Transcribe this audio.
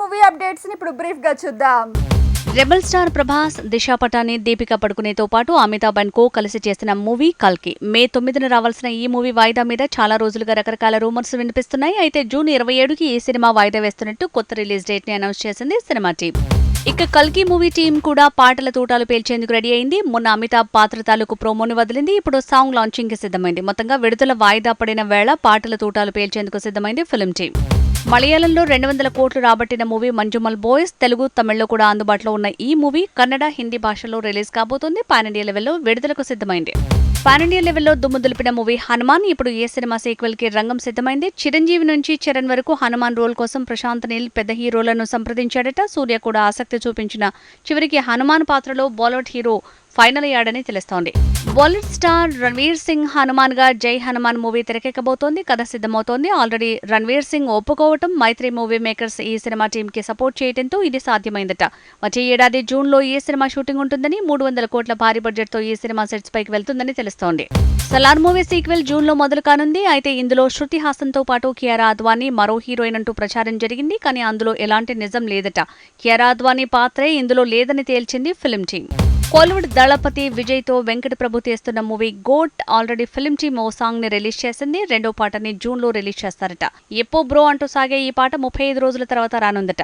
Movie updates ని ఇప్పుడు brief గా చూద్దాం. రెబల్ స్టార్ ప్రభాస్, దిశా పటాని, దీపికా పడుకునేతో పాటు అమితాబ్ అండ్ కో కలిసి చేసిన మూవీ కల్కి. మే 9న రావాల్సిన ఈ మూవీ వాయిదా మీద చాలా రోజులుగా రకరకాల రూమర్స్ వినిపిస్తున్నాయి. అయితే జూన్ 27కి ఈ సినిమా వాయిదా వేస్తున్నట్టు కొత్త రిలీజ్ డేట్ ని అనౌన్స్ చేసింది సినిమా టీం. ఇక కల్కి మూవీ టీం కూడా పాటల తూటాలు పేల్చేందుకు రెడీ అయింది. మొన్న అమితాబ్ పాత్ర తాలూకు ప్రోమోని వదిలింది. ఇప్పుడు సాంగ్ లాంచింగ్ కి సిద్ధమైంది. మొత్తంగా విడుదల వాయిదా పడిన వేళ పాటల తూటాలు పేల్చేందుకు సిద్ధమైంది ఫిల్మ్ టీం. మలయాళంలో 200 కోట్లు రాబట్టిన మూవీ మంజుమల్ బాయ్స్, తెలుగు, తమిళ్లో కూడా అందుబాటులో ఉన్న ఈ మూవీ కన్నడ, హిందీ భాషల్లో రిలీజ్ కాబోతోంది. పాన్ ఇండియా లెవెల్లో విడుదలకు సిద్ధమైంది. పాన్ ఇండియా లెవెల్లో దుమ్ము దులిపిన మూవీ హనుమాన్ ఇప్పుడు ఏ సినిమా సీక్వెల్ కి రంగం సిద్ధమైంది. చిరంజీవి నుంచి చరణ్ వరకు హనుమాన్ రోల్ కోసం ప్రశాంత్ నీల్ పెద్ద హీరోలను సంప్రదించాడట. సూర్య కూడా ఆసక్తి చూపించిన చివరికి హనుమాన్ పాత్రలో బాలీవుడ్ హీరో ఫైనల్ అయ్యాడని తెలుస్తోంది. బాలీవుడ్ స్టార్ రణ్వీర్ సింగ్ హనుమాన్ గా జై హనుమాన్ మూవీ తెరకెక్కబోతోంది. కథ సిద్ధమవుతోంది. ఆల్రెడీ రణ్వీర్ సింగ్ ఒప్పుకోవటం, మైత్రి మూవీ మేకర్స్ ఈ సినిమా టీం కి సపోర్ట్ చేయడంతో ఇది సాధ్యమైందట. వచ్చే ఏడాది జూన్ లో ఈ సినిమా షూటింగ్ ఉంటుందని, 300 కోట్ల భారీ బడ్జెట్ తో ఈ సినిమా సెట్స్ పైకి వెళ్తుందని తెలుస్తోంది. సలార్ మూవీ సీక్వెల్ జూన్ లో మొదలు కానుంది. అయితే ఇందులో శృతి హాసన్ తో పాటు కియారా అద్వానీ మరో హీరోయిన్ అంటూ ప్రచారం జరిగింది. కానీ అందులో ఎలాంటి నిజం లేదట. కియారా అద్వానీ పాత్రే ఇందులో లేదని తేల్చింది film team. Kollywood Thalapathy Vijay తో వెంకట ప్రభు తీస్తున్న movie GOAT already film team ఓ సాంగ్ ని రిలీజ్ చేసింది. రెండో పాటని జూన్ లో రిలీజ్ చేస్తారట. ఎప్పో బ్రో అంటూ సాగే ఈ పాట 35 రోజుల తర్వాత రానుందట.